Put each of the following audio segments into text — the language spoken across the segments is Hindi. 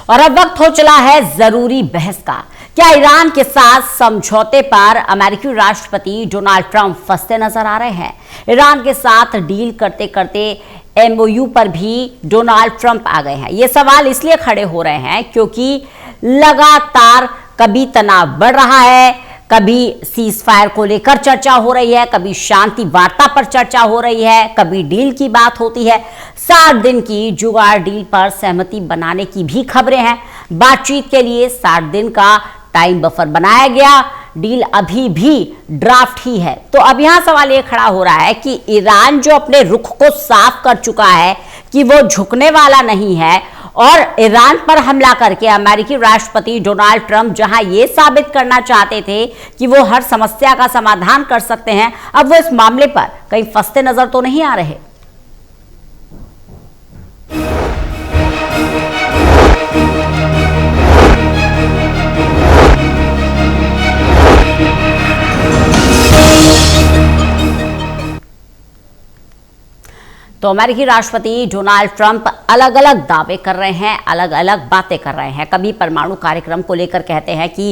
और अब वक्त हो चला है जरूरी बहस का। क्या ईरान के साथ समझौते पर अमेरिकी राष्ट्रपति डोनाल्ड ट्रंप फंसते नजर आ रहे हैं? ईरान के साथ डील करते करते एमओयू पर भी डोनाल्ड ट्रंप आ गए हैं। ये सवाल इसलिए खड़े हो रहे हैं क्योंकि लगातार कभी तनाव बढ़ रहा है, कभी सीज फायर को लेकर चर्चा हो रही है, कभी शांति वार्ता पर चर्चा हो रही है, कभी डील की बात होती है। 60 दिन की जुगाड़ डील पर सहमति बनाने की भी खबरें हैं। बातचीत के लिए 60 दिन का टाइम बफर बनाया गया। डील अभी भी ड्राफ्ट ही है। तो अब यहां सवाल यह खड़ा हो रहा है कि ईरान जो अपने रुख को साफ कर चुका है कि वो झुकने वाला नहीं है, और ईरान पर हमला करके अमेरिकी राष्ट्रपति डोनाल्ड ट्रंप जहां ये साबित करना चाहते थे कि वो हर समस्या का समाधान कर सकते हैं, अब वो इस मामले पर कहीं फंसते नजर तो नहीं आ रहे। तो अमेरिकी राष्ट्रपति डोनाल्ड ट्रंप अलग अलग दावे कर रहे हैं, अलग अलग बातें कर रहे हैं। कभी परमाणु कार्यक्रम को लेकर कहते हैं कि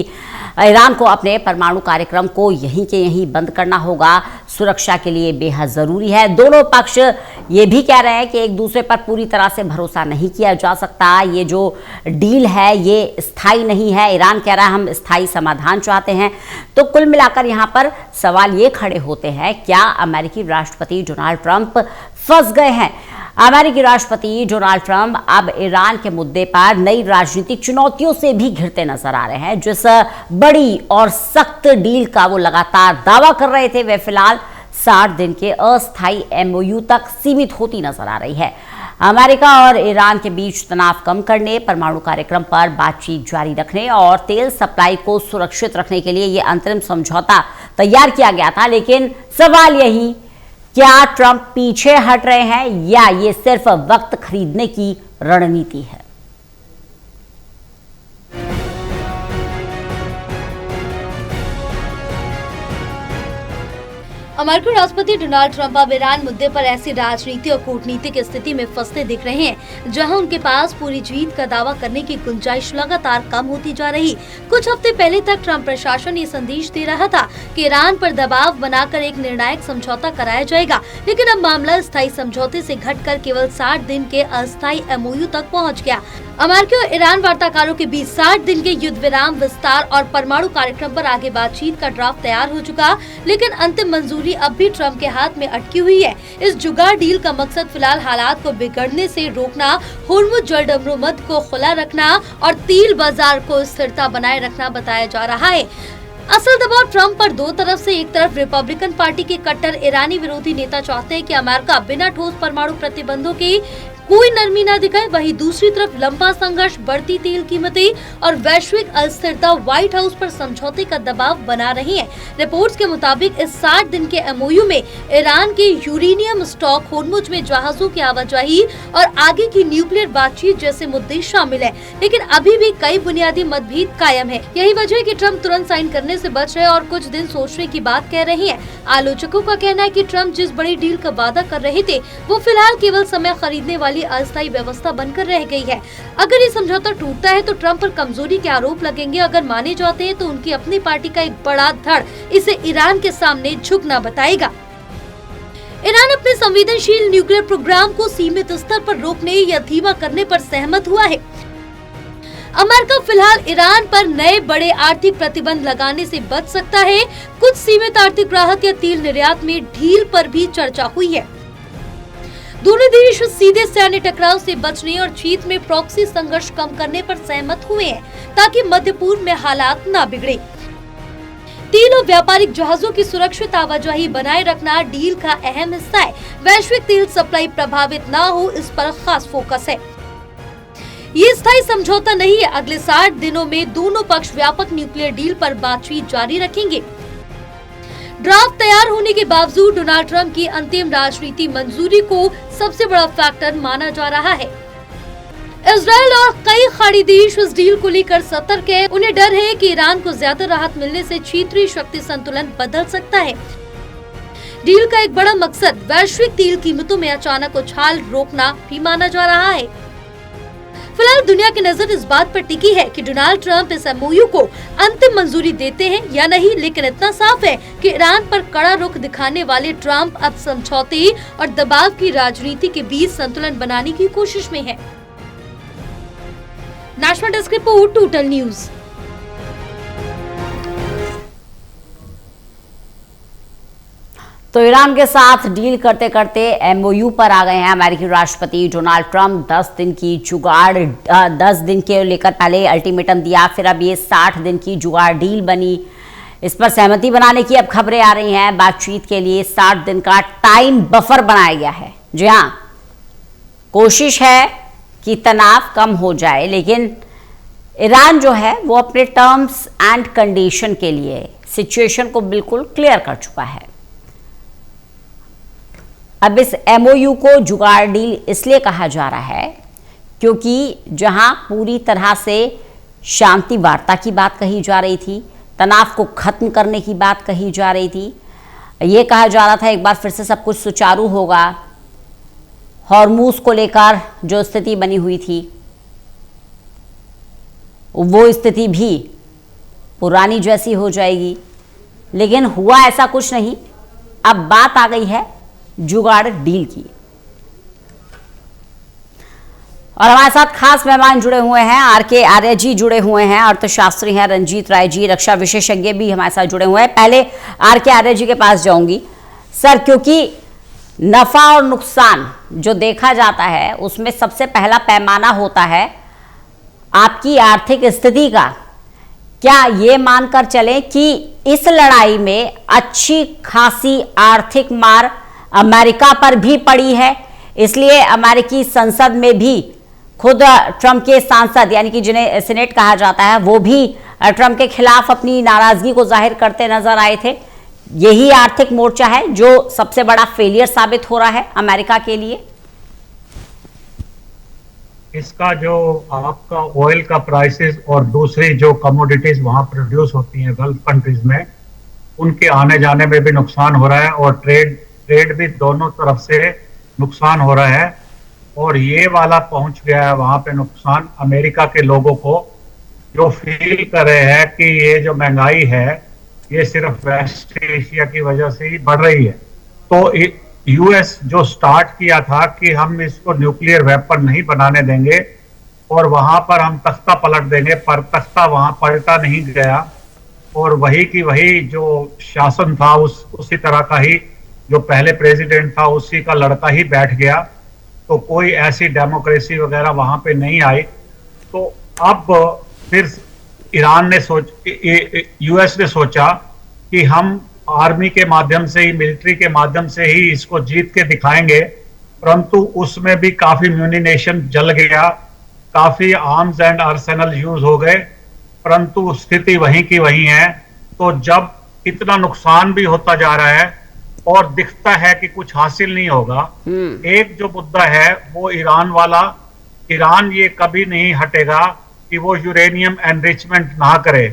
ईरान को अपने परमाणु कार्यक्रम को यहीं के यहीं बंद करना होगा, सुरक्षा के लिए बेहद ज़रूरी है। दोनों पक्ष ये भी कह रहे हैं कि एक दूसरे पर पूरी तरह से भरोसा नहीं किया जा सकता। ये जो डील है ये स्थायी नहीं है। ईरान कह रहा है हम स्थायी समाधान चाहते हैं। तो कुल मिलाकर यहाँ पर सवाल ये खड़े होते हैं, क्या अमेरिकी राष्ट्रपति डोनाल्ड ट्रंप फंस गए हैं? अमेरिकी राष्ट्रपति डोनाल्ड ट्रंप अब ईरान के मुद्दे पर नई राजनीतिक चुनौतियों से भी घिरते नजर आ रहे हैं। जिस बड़ी और सख्त डील का वो लगातार दावा कर रहे थे, वे फिलहाल 60 दिन के अस्थायी एमओयू तक सीमित होती नजर आ रही है। अमेरिका और ईरान के बीच तनाव कम करने, परमाणु कार्यक्रम पर बातचीत जारी रखने और तेल सप्लाई को सुरक्षित रखने के लिए यह अंतरिम समझौता तैयार किया गया था। लेकिन सवाल यही, क्या ट्रंप पीछे हट रहे हैं या ये सिर्फ वक्त खरीदने की रणनीति है? अमेरिकी राष्ट्रपति डोनाल्ड ट्रंप अब ईरान मुद्दे पर ऐसी राजनीति और कूटनीति की स्थिति में फंसते दिख रहे हैं जहां उनके पास पूरी जीत का दावा करने की गुंजाइश लगातार कम होती जा रही। कुछ हफ्ते पहले तक ट्रंप प्रशासन ये संदेश दे रहा था कि ईरान पर दबाव बनाकर एक निर्णायक समझौता कराया जाएगा, लेकिन अब मामला स्थायी समझौते से घटकर केवल 60 दिन के अस्थायी एमओयू तक पहुँच गया। अमेरिका और ईरान वार्ताकारों के बीच 60 दिन के युद्ध विराम विस्तार और परमाणु कार्यक्रम पर आगे बातचीत का ड्राफ्ट तैयार हो चुका, लेकिन अंतिम मंजूरी अब भी ट्रंप के हाथ में अटकी हुई है। इस जुगाड़ डील का मकसद फिलहाल हालात को बिगड़ने से रोकना, होर्मुज जलसंधि को खुला रखना और तेल बाजार को स्थिरता बनाए रखना बताया जा रहा है। असल दबाव ट्रंप पर दो तरफ से, एक तरफ रिपब्लिकन पार्टी के कट्टर ईरानी विरोधी नेता चाहते हैं कि अमेरिका बिना ठोस परमाणु प्रतिबंधों के कोई नरमी न दिखाए, वहीं दूसरी तरफ लंबा संघर्ष, बढ़ती तेल कीमतें और वैश्विक अस्थिरता व्हाइट हाउस पर समझौते का दबाव बना रही है। रिपोर्ट्स के मुताबिक इस 60 दिन के एमओयू में ईरान के यूरेनियम स्टॉक, होर्मुज में जहाजों की आवाजाही और आगे की न्यूक्लियर बातचीत जैसे मुद्दे शामिल है, लेकिन अभी भी कई बुनियादी मतभेद कायम है। यही वजह है कि ट्रंप तुरंत साइन करने से बच रहे और कुछ दिन सोचने की बात कह रहे हैं। आलोचकों का कहना है कि ट्रंप जिस बड़ी डील का वादा कर रहे थे वो फिलहाल केवल समय खरीदने वाली अस्थायी व्यवस्था बनकर रह गई है। अगर ये समझौता टूटता है तो ट्रंप पर कमजोरी के आरोप लगेंगे। अगर माने जाते हैं तो उनकी अपनी पार्टी का एक बड़ा धड़ इसे ईरान के सामने झुकना बताएगा। ईरान अपने संवेदनशील न्यूक्लियर प्रोग्राम को सीमित स्तर पर रोकने या धीमा करने पर सहमत हुआ है। अमेरिका फिलहाल ईरान पर नए बड़े आर्थिक प्रतिबंध लगाने से बच सकता है। कुछ सीमित आर्थिक राहत या तेल निर्यात में ढील पर भी चर्चा हुई है। दोनों देश सीधे सैन्य टकराव से बचने और क्षेत्र में प्रॉक्सी संघर्ष कम करने पर सहमत हुए हैं ताकि मध्य पूर्व में हालात न बिगड़े। तेल और व्यापारिक जहाजों की सुरक्षित आवाजाही बनाए रखना डील का अहम हिस्सा है। वैश्विक तेल सप्लाई प्रभावित न हो, इस पर खास फोकस है। ये स्थायी समझौता नहीं है। अगले 60 दिनों में दोनों पक्ष व्यापक न्यूक्लियर डील पर बातचीत जारी रखेंगे। ड्राफ्ट तैयार होने के बावजूद डोनाल्ड ट्रंप की अंतिम राजनीति मंजूरी को सबसे बड़ा फैक्टर माना जा रहा है। इजराइल और कई खाड़ी देश इस डील को लेकर सतर्क है। उन्हें डर है कि ईरान को ज्यादा राहत मिलने से क्षेत्रीय शक्ति संतुलन बदल सकता है। डील का एक बड़ा मकसद वैश्विक तेल कीमतों में अचानक उछाल रोकना भी माना जा रहा है। फिलहाल दुनिया की नजर इस बात पर टिकी है कि डोनाल्ड ट्रंप इस एमओयू को अंतिम मंजूरी देते हैं या नहीं, लेकिन इतना साफ है कि ईरान पर कड़ा रुख दिखाने वाले ट्रंप अब समझौते और दबाव की राजनीति के बीच संतुलन बनाने की कोशिश में है। National desk report, total news. तो ईरान के साथ डील करते करते एमओयू पर आ गए हैं अमेरिकी राष्ट्रपति डोनाल्ड ट्रंप। 10 दिन की जुगाड़ 10 दिन के लेकर पहले अल्टीमेटम दिया, फिर अब ये 60 दिन की जुगाड़ डील बनी। इस पर सहमति बनाने की अब खबरें आ रही हैं। बातचीत के लिए 60 दिन का टाइम बफर बनाया गया है। जी हाँ, कोशिश है कि तनाव कम हो जाए, लेकिन ईरान जो है वो अपने टर्म्स एंड कंडीशन के लिए सिचुएशन को बिल्कुल क्लियर कर चुका है। अब इस एमओयू को जुगाड़ डील इसलिए कहा जा रहा है क्योंकि जहां पूरी तरह से शांति वार्ता की बात कही जा रही थी, तनाव को खत्म करने की बात कही जा रही थी, ये कहा जा रहा था एक बार फिर से सब कुछ सुचारू होगा, हॉर्मूज को लेकर जो स्थिति बनी हुई थी वो स्थिति भी पुरानी जैसी हो जाएगी, लेकिन हुआ ऐसा कुछ नहीं। अब बात आ गई है जुगाड़ डील की। और हमारे साथ खास मेहमान जुड़े हुए हैं, आरके आर्य जी जुड़े हुए हैं, अर्थशास्त्री हैं रंजीत राय जी, रक्षा विशेषज्ञ भी हमारे साथ जुड़े हुए हैं। पहले आरके आर्य जी के पास जाऊंगी सर, क्योंकि नफा और नुकसान जो देखा जाता है उसमें सबसे पहला पैमाना होता है आपकी आर्थिक स्थिति का। क्या ये मानकर चलें कि इस लड़ाई में अच्छी खासी आर्थिक मार अमेरिका पर भी पड़ी है, इसलिए अमेरिकी संसद में भी खुद ट्रंप के सांसद यानी कि जिन्हें सीनेट कहा जाता है वो भी ट्रंप के खिलाफ अपनी नाराजगी को जाहिर करते नजर आए थे। यही आर्थिक मोर्चा है जो सबसे बड़ा फेलियर साबित हो रहा है अमेरिका के लिए। इसका जो आपका ऑयल का प्राइसेस और दूसरी जो कमोडिटीज वहां प्रोड्यूस होती हैं गल्फ कंट्रीज में, उनके आने जाने में भी नुकसान हो रहा है और ट्रेड भी दोनों तरफ से नुकसान हो रहा है। और ये वाला पहुंच गया है वहां पे नुकसान अमेरिका के लोगों को, जो फील कर रहे हैं कि ये जो महंगाई है ये सिर्फ वेस्ट एशिया की वजह से ही बढ़ रही है। तो यूएस जो स्टार्ट किया था कि हम इसको न्यूक्लियर वेपन नहीं बनाने देंगे और वहां पर हम तख्ता पलट देंगे, पर तख्ता वहां पलटा नहीं गया और वही की वही जो शासन था उसी तरह का ही जो पहले प्रेसिडेंट था उसी का लड़का ही बैठ गया। तो कोई ऐसी डेमोक्रेसी वगैरह वहां पे नहीं आई। तो अब फिर ईरान ने यूएस ने सोचा कि हम आर्मी के माध्यम से ही, मिलिट्री के माध्यम से ही इसको जीत के दिखाएंगे, परंतु उसमें भी काफी म्यूनिनेशन जल गया, काफी आर्म्स एंड आर्सेनल यूज हो गए, परंतु स्थिति वहीं की वहीं है। तो जब इतना नुकसान भी होता जा रहा है और दिखता है कि कुछ हासिल नहीं होगा, एक जो मुद्दा है वो ईरान वाला, ईरान ये कभी नहीं हटेगा कि वो यूरेनियम एनरिचमेंट ना करे।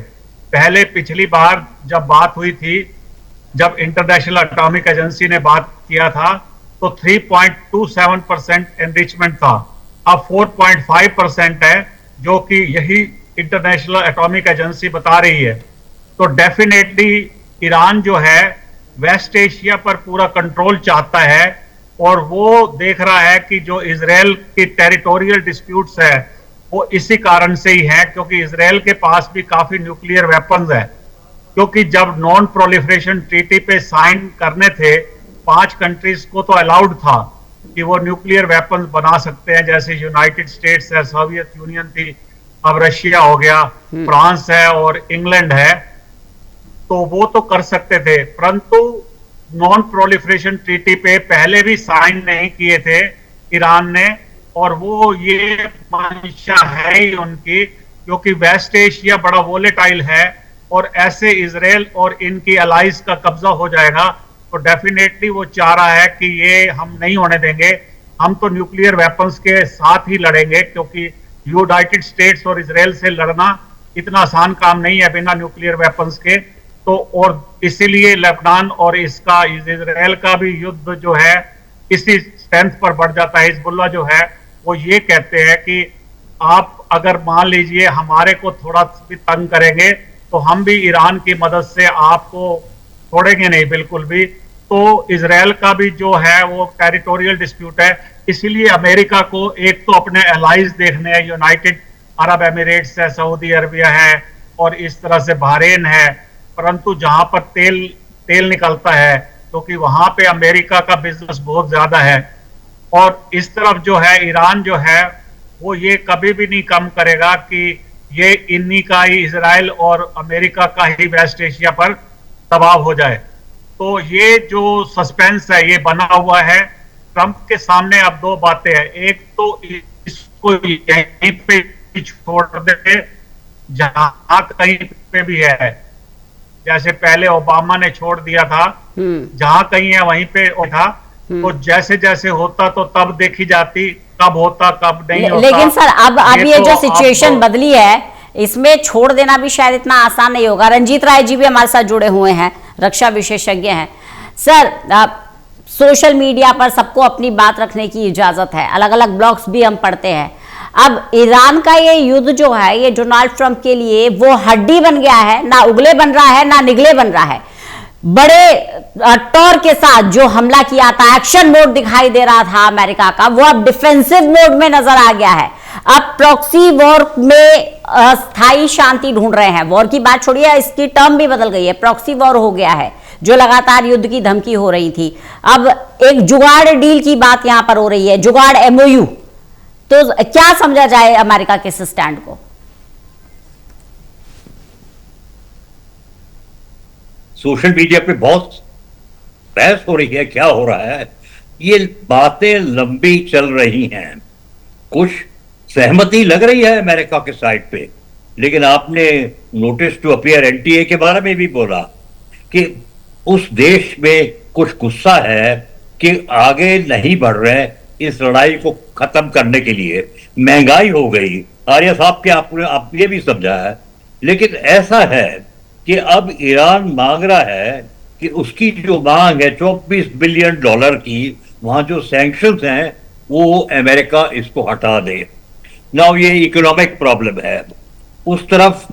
पहले पिछली बार जब बात हुई थी, जब इंटरनेशनल एटॉमिक एजेंसी ने बात किया था तो 3.27% एनरिचमेंट था, अब 4.5% है, जो कि यही इंटरनेशनल एटॉमिक एजेंसी बता रही है। तो डेफिनेटली ईरान जो है वेस्ट एशिया पर पूरा कंट्रोल चाहता है और वो देख रहा है कि जो इजराइल की टेरिटोरियल डिस्प्यूट्स है वो इसी कारण से ही है, क्योंकि इजराइल के पास भी काफी न्यूक्लियर वेपन्स है। क्योंकि जब नॉन प्रोलिफरेशन ट्रीटी पे साइन करने थे 5 कंट्रीज को तो अलाउड था कि वो न्यूक्लियर वेपन्स बना सकते हैं, जैसे यूनाइटेड स्टेट्स है, सोवियत यूनियन थी, अब रशिया हो गया, फ्रांस है और इंग्लैंड है, तो वो तो कर सकते थे। परंतु नॉन प्रोलिफरेशन ट्रीटी पे पहले भी साइन नहीं किए थे ईरान ने, और वो ये मंशा है ही उनकी, क्योंकि वेस्ट एशिया बड़ा वोलेटाइल है और ऐसे इजराइल और इनकी अलाइज का कब्जा हो जाएगा। तो डेफिनेटली वो चाह रहा है कि ये हम नहीं होने देंगे, हम तो न्यूक्लियर वेपन्स के साथ ही लड़ेंगे, क्योंकि यूनाइटेड स्टेट्स और इजराइल से लड़ना इतना आसान काम नहीं है बिना न्यूक्लियर वेपन्स के। तो और इसीलिए लेबनान और इसका इजराइल का भी युद्ध जो है इसी स्ट्रेंथ पर बढ़ जाता है। हिजबुल्लाह जो है वो ये कहते हैं कि आप अगर मान लीजिए हमारे को थोड़ा भी तंग करेंगे तो हम भी ईरान की मदद से आपको छोड़ेंगे नहीं बिल्कुल भी। तो इजराइल का भी जो है वो टेरिटोरियल डिस्प्यूट है, इसीलिए अमेरिका को एक तो अपने एलाइज देखने हैं, यूनाइटेड अरब एमिरेट्स है, सऊदी अरबिया है और इस तरह से बहरीन है, परंतु जहां पर तेल निकलता है क्योंकि वहां पे अमेरिका का बिजनेस बहुत ज्यादा है। और इस तरफ जो है ईरान जो है वो ये कभी भी नहीं कम करेगा कि ये इन्हीं का ही, इजराइल और अमेरिका का ही वेस्ट एशिया पर दबाव हो जाए। तो ये जो सस्पेंस है ये बना हुआ है। ट्रंप के सामने अब दो बातें हैं, एक तो इसको यहीं पे छोड़ दे जहां कहीं पे भी है, जैसे पहले ओबामा ने छोड़ दिया था, जहां कहीं है वहीं पे था। तो जैसे जैसे होता तो तब देखी जाती, कब होता कब नहीं होता। लेकिन सर अब ये तो जो सिचुएशन बदली है इसमें छोड़ देना भी शायद इतना आसान नहीं होगा। रंजीत राय जी भी हमारे साथ जुड़े हुए हैं, रक्षा विशेषज्ञ हैं। सर सोशल मीडिया पर सबको अपनी बात रखने की इजाजत है, अलग अलग ब्लॉग्स भी हम पढ़ते हैं। अब ईरान का ये युद्ध जो है ये डोनाल्ड ट्रंप के लिए वो हड्डी बन गया है, ना उगले बन रहा है ना निगले बन रहा है। बड़े टॉर के साथ जो हमला किया था, एक्शन मोड दिखाई दे रहा था अमेरिका का, वो अब डिफेंसिव मोड में नजर आ गया है। अब प्रॉक्सी वॉर में स्थायी शांति ढूंढ रहे हैं। वॉर की बात छोड़िए, इसकी टर्म भी बदल गई है, प्रॉक्सी वॉर हो गया है, जो लगातार युद्ध की धमकी हो रही थी। अब एक जुगाड़ डील की बात यहां पर हो रही है, जुगाड़ एमओयू। तो क्या समझा जाए अमेरिका के इस स्टैंड को? सोशल मीडिया पे बहुत बहस हो रही है, क्या हो रहा है, ये बातें लंबी चल रही हैं। कुछ सहमति लग रही है अमेरिका के साइड पे, लेकिन आपने नोटिस टू अपीयर एनटीए के बारे में भी बोला कि उस देश में कुछ गुस्सा है कि आगे नहीं बढ़ रहे इस लड़ाई को खत्म करने के लिए। महंगाई हो गई, आर्य साहब के आपने ये भी समझा है, लेकिन ऐसा है कि अब ईरान मांग रहा है कि उसकी जो मांग है 24 बिलियन डॉलर की, वहां जो सैंक्शंस हैं वो अमेरिका इसको हटा दे। नाउ ये इकोनॉमिक प्रॉब्लम है। उस तरफ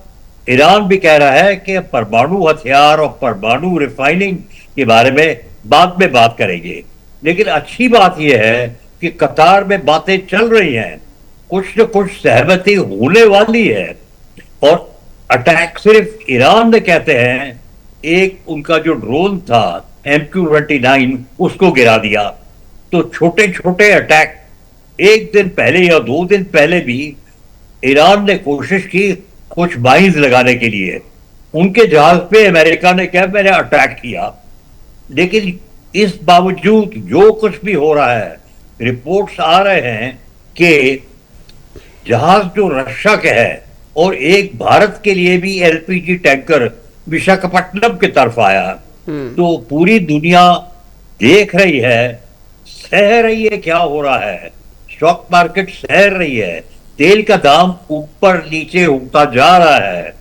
ईरान भी कह रहा है कि परमाणु हथियार और परमाणु रिफाइनिंग के बारे में बाद में बात करेंगे। लेकिन अच्छी बात यह है कि कतार में बातें चल रही हैं, कुछ न कुछ सहमति होने वाली है। और अटैक सिर्फ ईरान ने कहते हैं, एक उनका जो ड्रोन था MQ-29 उसको गिरा दिया। तो छोटे छोटे अटैक एक दिन पहले या 2 दिन पहले भी ईरान ने कोशिश की कुछ माइंस लगाने के लिए, उनके जहाज पे अमेरिका ने क्या मैंने अटैक किया। लेकिन इस बावजूद जो कुछ भी हो रहा है, रिपोर्ट्स आ रहे हैं कि जहाज जो रक्षा के है और एक भारत के लिए भी LPG टैंकर विशाखापट्टनम की तरफ आया। तो पूरी दुनिया देख रही है, सह रही है क्या हो रहा है, स्टॉक मार्केट सह रही है, तेल का दाम ऊपर नीचे होता जा रहा है।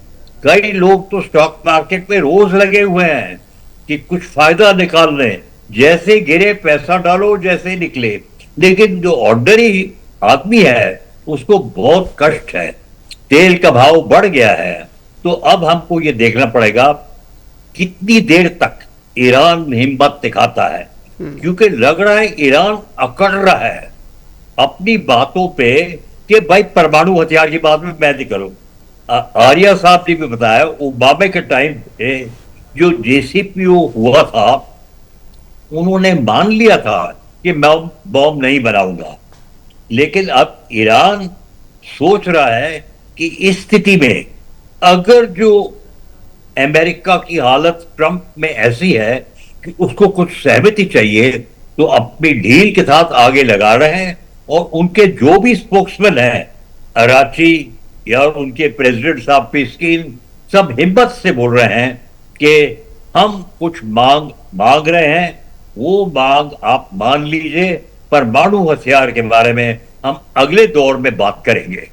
कई लोग तो स्टॉक मार्केट में रोज लगे हुए हैं कि कुछ फायदा निकाल लें, जैसे गिरे पैसा डालो जैसे निकले। लेकिन जो ऑर्डिनरी आदमी है उसको बहुत कष्ट है, तेल का भाव बढ़ गया है। तो अब हमको ये देखना पड़ेगा कितनी देर तक ईरान हिम्मत दिखाता है, क्योंकि लग रहा है ईरान अकड़ रहा है अपनी बातों पे कि भाई परमाणु हथियार की बात में मैं नहीं करूं। आर्या साहब ने भी बताया ओबामा के टाइम पे जो JCPO हुआ था, उन्होंने मान लिया था कि मैं बॉम्ब नहीं बनाऊंगा। लेकिन अब ईरान सोच रहा है कि इस स्थिति में अगर जो अमेरिका की हालत ट्रंप में ऐसी है कि उसको कुछ सहमति चाहिए, तो अपनी ढील के साथ आगे लगा रहे हैं। और उनके जो भी स्पोक्समैन हैं, अराची या उनके प्रेसिडेंट साहब पेस्किन, सब हिम्मत से बोल रहे हैं कि हम कुछ मांग रहे हैं, वो मांग आप मान लीजिए। परमाणु हथियार के बारे में हम अगले दौर में बात करेंगे।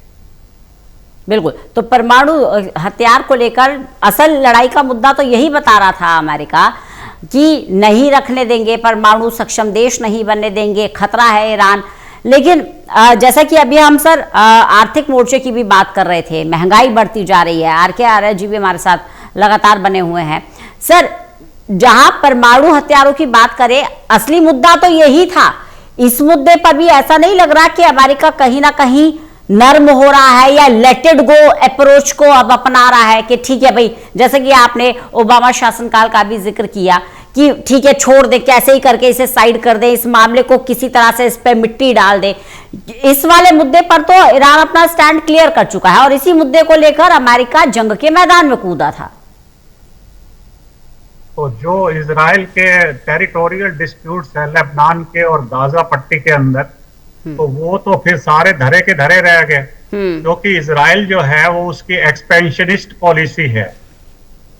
बिल्कुल, तो परमाणु हथियार को लेकर असल लड़ाई का मुद्दा तो यही बता रहा था अमेरिका कि नहीं रखने देंगे, परमाणु सक्षम देश नहीं बनने देंगे, खतरा है ईरान। लेकिन जैसा कि अभी हम सर आर्थिक मोर्चे की भी बात कर रहे थे, महंगाई बढ़ती जा रही है, आर के आर्य जी भी हमारे साथ लगातार बने हुए हैं सर। जहां परमाणु हथियारों की बात करें, असली मुद्दा तो यही था। इस मुद्दे पर भी ऐसा नहीं लग रहा कि अमेरिका कहीं ना कहीं नर्म हो रहा है या लेट इट गो अप्रोच को अब अपना रहा है कि ठीक है भाई, जैसे कि आपने ओबामा शासनकाल का भी जिक्र किया कि ठीक है छोड़ दे, कैसे ही करके इसे साइड कर दे, इस मामले को किसी तरह से इस पे मिट्टी डाल दे। इस वाले मुद्दे पर तो ईरान अपना स्टैंड क्लियर कर चुका है और इसी मुद्दे को लेकर अमेरिका जंग के मैदान में कूदा था। तो जो इजराइल के टेरिटोरियल डिस्प्यूट्स है लेबनान के और गाजा पट्टी के अंदर, तो वो तो फिर सारे धरे के धरे रह गए, क्योंकि इजराइल जो है वो उसकी एक्सपेंशनिस्ट पॉलिसी है।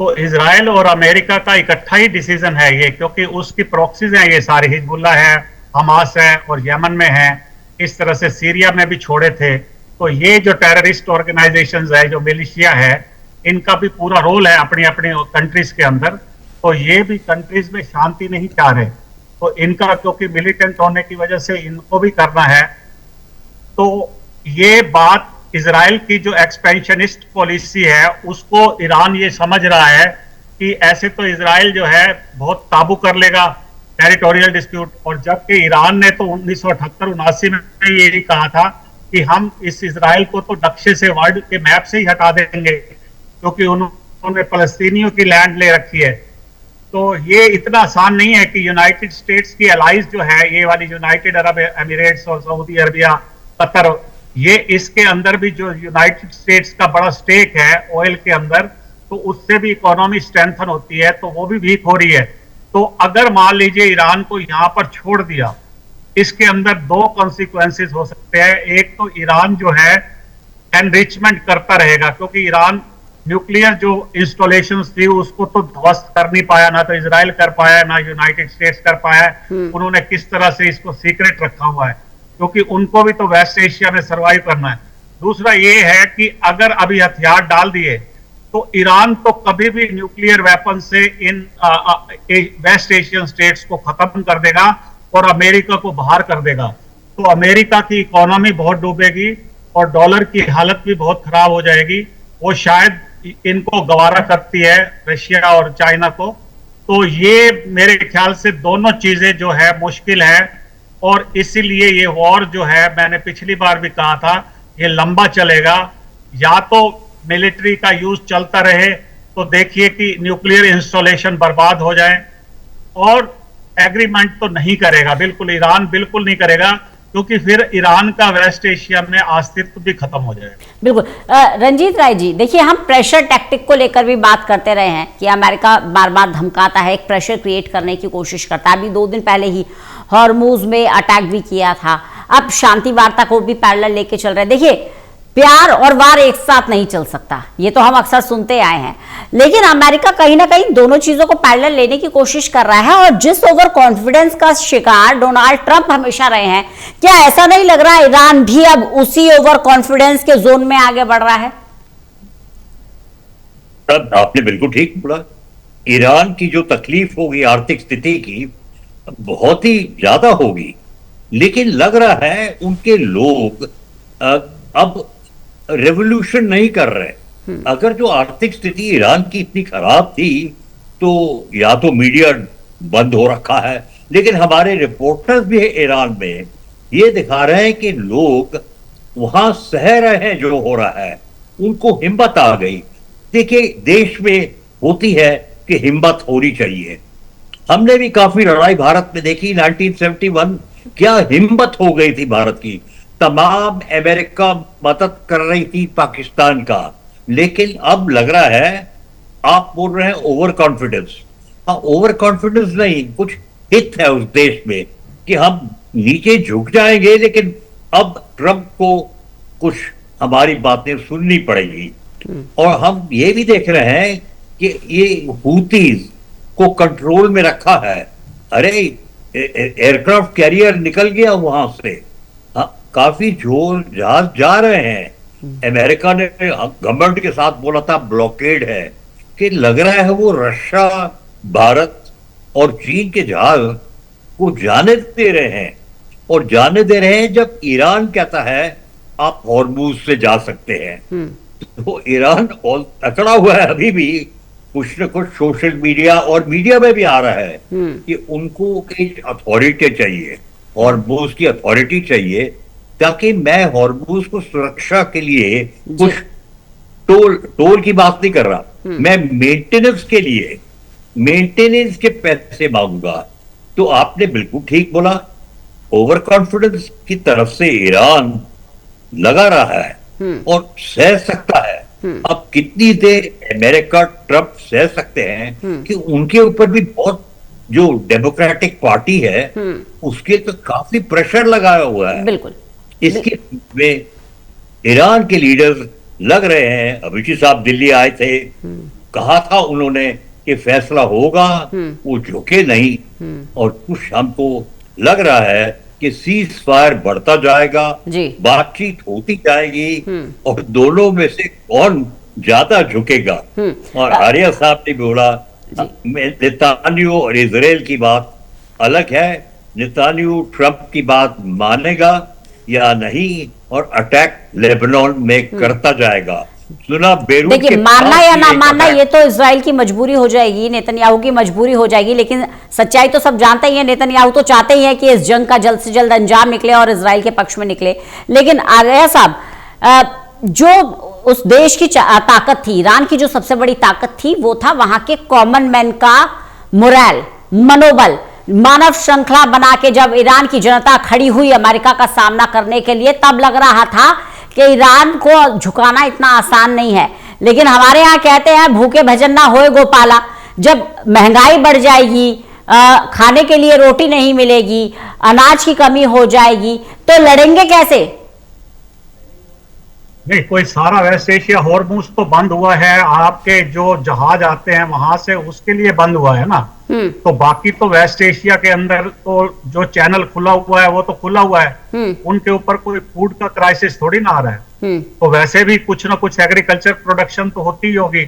तो इजराइल और अमेरिका का इकट्ठा ही डिसीजन है ये, क्योंकि उसकी प्रॉक्सीज हैं ये सारी, हिजबुल्ला है, हमास है और यमन में है, इस तरह से सीरिया में भी छोड़े थे। तो ये जो टेररिस्ट ऑर्गेनाइजेशंस है, जो मिलिशिया है, इनका भी पूरा रोल है अपनी अपनी कंट्रीज के अंदर। तो ये भी कंट्रीज में शांति नहीं चाह रहे, तो इनका क्योंकि मिलिटेंट होने की वजह से इनको भी करना है। तो ये बात इजराइल की जो एक्सपेंशनिस्ट पॉलिसी है उसको ईरान ये समझ रहा है कि ऐसे तो इजराइल जो है बहुत काबू कर लेगा टेरिटोरियल डिस्प्यूट, और जबकि ईरान ने तो 1978-79 में ये कहा था कि हम इस इजराइल को तो नक्शे से, वर्ल्ड के मैप से ही हटा देंगे, क्योंकि उन्होंने फलस्तीनियों की लैंड ले रखी है। तो ये इतना आसान नहीं है कि यूनाइटेड स्टेट्स की अलाइज जो है, ये वाली यूनाइटेड अरब एमिरेट्स और सऊदी अरबिया, कतर, ये इसके अंदर भी जो यूनाइटेड स्टेट्स का बड़ा स्टेक है ऑयल के अंदर, तो उससे भी इकोनॉमी स्ट्रेंथन होती है, तो वो भी वीक हो रही है। तो अगर मान लीजिए ईरान को यहां पर छोड़ दिया, इसके अंदर दो कॉन्सिक्वेंसेस हो सकते हैं। एक तो ईरान जो है एनरिचमेंट करता रहेगा, क्योंकि ईरान न्यूक्लियर जो इंस्टॉलेशंस थी उसको तो ध्वस्त कर नहीं पाया, ना तो इजराइल कर पाया, ना यूनाइटेड स्टेट्स कर पाया। उन्होंने किस तरह से इसको सीक्रेट रखा हुआ है, क्योंकि उनको भी तो वेस्ट एशिया में सर्वाइव करना है। दूसरा ये है कि अगर अभी हथियार डाल दिए तो ईरान तो कभी भी न्यूक्लियर वेपन से इन वेस्ट एशियन स्टेट्स को खत्म कर देगा और अमेरिका को बाहर कर देगा। तो अमेरिका की इकोनॉमी बहुत डूबेगी और डॉलर की हालत भी बहुत खराब हो जाएगी। वो शायद इनको गवारा करती है, रशिया और चाइना को। तो ये मेरे ख्याल से दोनों चीजें जो है मुश्किल है, और इसीलिए ये वॉर जो है, मैंने पिछली बार भी कहा था, ये लंबा चलेगा। या तो मिलिट्री का यूज चलता रहे तो देखिए कि न्यूक्लियर इंस्टॉलेशन बर्बाद हो जाए, और एग्रीमेंट तो नहीं करेगा, बिल्कुल ईरान बिल्कुल नहीं करेगा, क्योंकि फिर ईरान का वेस्ट एशिया में अस्तित्व भी खत्म हो जाएगा। बिल्कुल। रंजीत राय जी, देखिए हम प्रेशर टैक्टिक को लेकर भी बात करते रहे हैं कि अमेरिका बार बार धमकाता है, एक प्रेशर क्रिएट करने की कोशिश करता है। अभी 2 दिन पहले ही हॉर्मुज में अटैक भी किया था। अब शांति वार्ता को भी पैरेलल लेके चल रहे हैं। देखिए प्यार और वार एक साथ नहीं चल सकता, ये तो हम अक्सर सुनते आए हैं, लेकिन अमेरिका कहीं ना कहीं दोनों चीजों को पैरेलल लेने की कोशिश कर रहा है। और जिस ओवर कॉन्फिडेंस का शिकार डोनाल्ड ट्रंप हमेशा रहे हैं, क्या ऐसा नहीं लग रहा ईरान भी अब उसी ओवर कॉन्फिडेंस के जोन में आगे बढ़ रहा है? तब आपने बिल्कुल ठीक बोला। ईरान की जो तकलीफ होगी आर्थिक स्थिति की, बहुत ही ज्यादा होगी, लेकिन लग रहा है उनके लोग अब रेवोल्यूशन नहीं कर रहे। अगर जो आर्थिक स्थिति ईरान की इतनी खराब थी, तो या तो मीडिया बंद हो रखा है, लेकिन हमारे रिपोर्टर्स भी है ईरान में, ये दिखा रहे हैं कि लोग वहां सह रहे हैं जो हो रहा है, उनको हिम्मत आ गई। देखिए देश में होती है कि हिम्मत होनी चाहिए। हमने भी काफी लड़ाई भारत में देखी। 1971 क्या हिम्मत हो गई थी भारत की, तमाम अमेरिका मदद कर रही थी पाकिस्तान का, लेकिन अब लग रहा है आप बोल रहे हैं ओवर कॉन्फिडेंस। हाँ, ओवर कॉन्फिडेंस नहीं, कुछ हित है उस देश में कि हम नीचे झुक जाएंगे, लेकिन अब ट्रंप को कुछ हमारी बातें सुननी पड़ेगी। और हम ये भी देख रहे हैं कि ये हूतीज को कंट्रोल में रखा है। अरे एयरक्राफ्ट कैरियर निकल गया वहां से, काफी जोर जहाज जा रहे हैं। अमेरिका ने गवर्नमेंट के साथ बोला था ब्लॉकेड है, कि लग रहा है वो रशिया, भारत और चीन के जहाज को जाने दे रहे हैं। और जाने दे रहे हैं। जब ईरान कहता है आप हॉर्मूज से जा सकते हैं, तो ईरान और अकड़ा हुआ है अभी भी। कुछ न कुछ सोशल मीडिया और मीडिया में भी आ रहा है कि उनको एक अथॉरिटी चाहिए, हॉर्मूज की अथॉरिटी चाहिए, ताकि मैं हॉर्मूज को सुरक्षा के लिए कुछ टोल की बात नहीं कर रहा, मैं मेंटेनेंस के लिए, मेंटेनेंस के पैसे मांगूंगा। तो आपने बिल्कुल ठीक बोला, ओवर कॉन्फिडेंस की तरफ से ईरान लगा रहा है और सह सकता है। अब कितनी देर अमेरिका ट्रंप सह सकते हैं कि उनके ऊपर भी बहुत, जो डेमोक्रेटिक पार्टी है उसके तो काफी प्रेशर लगाया हुआ है। बिल्कुल इसके में ईरान के लीडर लग रहे हैं। अभिषेक साहब दिल्ली आए थे, कहा था उन्होंने कि फैसला होगा, वो झुके नहीं। और कुछ हमको लग रहा है कि सीज फायर बढ़ता जाएगा, बातचीत होती जाएगी और दोनों में से कौन ज्यादा झुकेगा। और आर्या साहब ने बोला नेतान्याहू और इजराइल की बात अलग है, नेतान्याहू ट्रंप की बात मानेगा या नहीं और अटैक लेबनान में करता जाएगा। सुना बेरूत, देखिए मानना या ना मानना ये तो इजराइल की मजबूरी हो जाएगी, नेतन्याहू की मजबूरी हो जाएगी, लेकिन सच्चाई तो सब जानते ही हैं। नेतन्याहू तो चाहते ही हैं कि इस जंग का जल्द से जल्द अंजाम निकले और इजराइल के पक्ष में निकले। लेकिन आर्या साहब, जो उस देश की ताकत थी, ईरान की जो सबसे बड़ी ताकत थी, वो था वहां के कॉमन मैन का मोरल, मनोबल, मानव श्रृंखला बना के जब ईरान की जनता खड़ी हुई अमेरिका का सामना करने के लिए, तब लग रहा था कि ईरान को झुकाना इतना आसान नहीं है। लेकिन हमारे यहाँ कहते हैं भूखे भजन ना होए गोपाला। जब महंगाई बढ़ जाएगी, खाने के लिए रोटी नहीं मिलेगी, अनाज की कमी हो जाएगी, तो लड़ेंगे कैसे? नहीं, कोई सारा वेस्ट एशिया हॉर्मूज तो बंद हुआ है, आपके जो जहाज आते हैं वहां से उसके लिए बंद हुआ है ना। तो बाकी तो वेस्ट एशिया के अंदर तो जो चैनल खुला हुआ है वो तो खुला हुआ है, उनके ऊपर कोई फूड का क्राइसिस थोड़ी ना आ रहा है। तो वैसे भी कुछ ना कुछ एग्रीकल्चर प्रोडक्शन तो होती ही होगी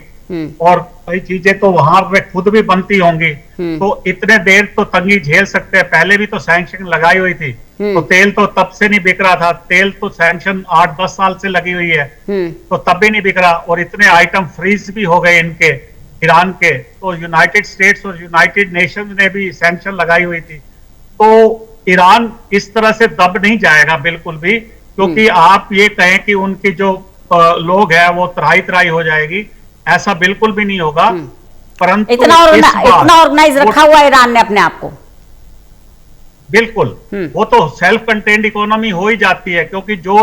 और कई चीजें तो वहां पे खुद भी बनती होंगी। तो इतने देर तो तंगी झेल सकते हैं। पहले भी तो सैंक्शन लगाई हुई थी, तो तेल तो तब से नहीं बिक रहा था, तेल तो सैंक्शन 8-10 साल से लगी हुई है, तो तब भी नहीं बिक रहा। और इतने आइटम फ्रीज भी हो गए इनके, ईरान के। तो यूनाइटेड स्टेट्स और यूनाइटेड नेशंस ने भी सैंक्शन लगाई हुई थी। तो ईरान इस तरह से दब नहीं जाएगा बिल्कुल भी, क्योंकि आप ये कहें कि उनके जो लोग हैं वो त्राही हो जाएगी, ऐसा बिल्कुल भी नहीं होगा। परंतु इतना ऑर्गेनाइज रखा हुआ ईरान ने अपने आप को। बिल्कुल, वो तो सेल्फ कंटेन्ड इकोनॉमी हो ही जाती है, क्योंकि जो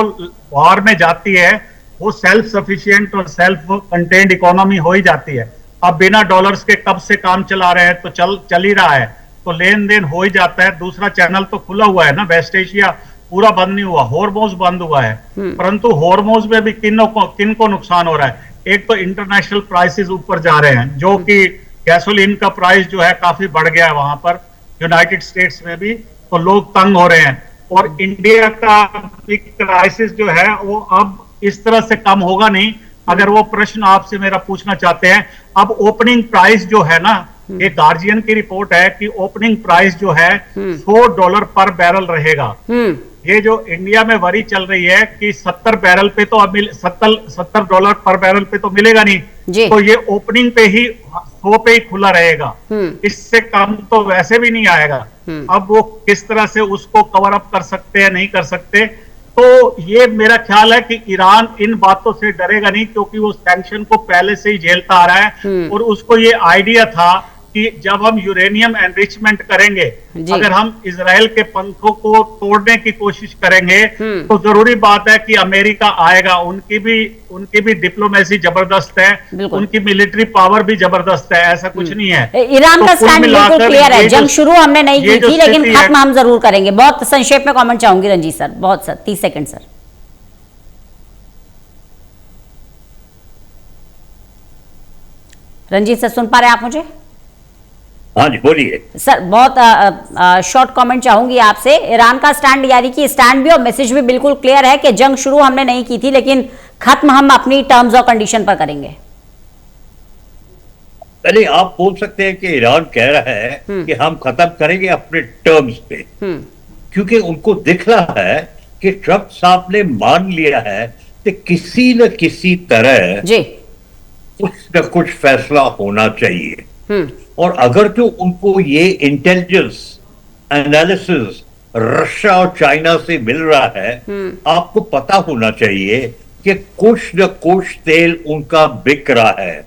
वॉर में जाती है वो सेल्फ सफिशिएंट और सेल्फ कंटेन्ड इकोनॉमी हो ही जाती है। अब बिना डॉलर्स के कब से काम चला रहे हैं, तो चल ही रहा है, तो लेन देन हो ही जाता है। दूसरा चैनल तो खुला हुआ है ना, वेस्ट एशिया पूरा बंद नहीं हुआ, हॉर्मोज बंद हुआ है। परंतु हॉर्मोज में भी किन को नुकसान हो रहा है? एक तो इंटरनेशनल प्राइसेस ऊपर जा रहे हैं, जो कि गैसोलीन का प्राइस जो है काफी बढ़ गया है वहां पर, यूनाइटेड स्टेट्स में भी, तो लोग तंग हो रहे हैं। और इंडिया का क्राइसिस जो है वो अब इस तरह से कम होगा नहीं। अगर वो प्रश्न आपसे मेरा पूछना चाहते हैं, अब ओपनिंग प्राइस जो है ना, ये गार्जियन की रिपोर्ट है कि ओपनिंग प्राइस जो है $100 पर बैरल रहेगा। ये जो इंडिया में वरी चल रही है कि 70 बैरल पे तो अब $70 पर बैरल पे तो मिलेगा नहीं, तो ये ओपनिंग पे ही 100 पे ही खुला रहेगा, इससे कम तो वैसे भी नहीं आएगा। अब वो किस तरह से उसको कवर अप कर सकते हैं, नहीं कर सकते, तो ये मेरा ख्याल है कि ईरान इन बातों से डरेगा नहीं, क्योंकि वो सैंक्शन को पहले से ही झेलता आ रहा है। और उसको ये आइडिया था कि जब हम यूरेनियम एनरिचमेंट करेंगे, अगर हम इजराइल के पंखों को तोड़ने की कोशिश करेंगे, तो जरूरी बात है कि अमेरिका आएगा। उनकी भी डिप्लोमेसी जबरदस्त है, उनकी मिलिट्री पावर भी जबरदस्त है, ऐसा कुछ नहीं है। ईरान का स्टैंड बिल्कुल क्लियर है, जंग शुरू हमने नहीं की थी, लेकिन खत्म हम जरूर करेंगे। बहुत संक्षेप में कमेंट चाहूंगी रंजीत सर, बहुत sir, 30 second sir. Ranjit sir सुन पा रहे हैं आप मुझे? हाँ जी बोलिए सर। बहुत शॉर्ट कमेंट चाहूंगी आपसे। ईरान का स्टैंड, यानी कि स्टैंड भी और मैसेज भी बिल्कुल क्लियर है कि जंग शुरू हमने नहीं की थी, लेकिन खत्म हम अपनी टर्म्स और कंडीशन पर करेंगे। पहले आप बोल सकते हैं कि ईरान कह रहा है कि हम खत्म करेंगे अपने टर्म्स पे, क्योंकि उनको दिख रहा है कि ट्रंप साहब ने मान लिया है कि किसी न किसी तरह जी। कुछ न कुछ फैसला होना चाहिए। हम्म। और अगर तो उनको ये इंटेलिजेंस एनालिसिस रशिया और चाइना से मिल रहा है, आपको पता होना चाहिए कि कुछ न कुछ तेल उनका बिक रहा है,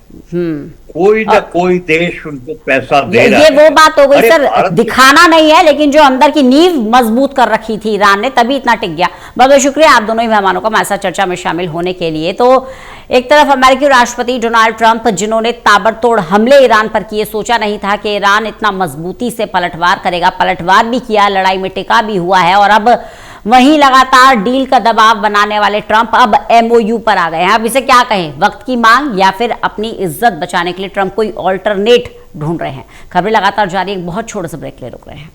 कोई न कोई देश उनको पैसा दे रहा ये है। वो बात हो गई अरे सर, भारत दिखाना नहीं है, लेकिन जो अंदर की नींव मजबूत कर रखी थी ईरान ने, तभी इतना टिक गया। बहुत बहुत शुक्रिया आप दोनों ही मेहमानों का हमारे साथ चर्चा में शामिल होने के लिए। तो एक तरफ अमेरिकी राष्ट्रपति डोनाल्ड ट्रंप, जिन्होंने ताबड़तोड़ हमले ईरान पर किए, सोचा नहीं था कि ईरान इतना मजबूती से पलटवार करेगा, पलटवार भी किया, लड़ाई में टिका भी हुआ है। और अब वहीं लगातार डील का दबाव बनाने वाले ट्रंप अब एमओयू पर आ गए हैं। अब इसे क्या कहें, वक्त की मांग या फिर अपनी इज्जत बचाने के लिए ट्रंप कोई ऑल्टरनेट ढूंढ रहे हैं। खबरें लगातार जारी, एक बहुत छोटे से ब्रेक के लिए रुक रहे हैं।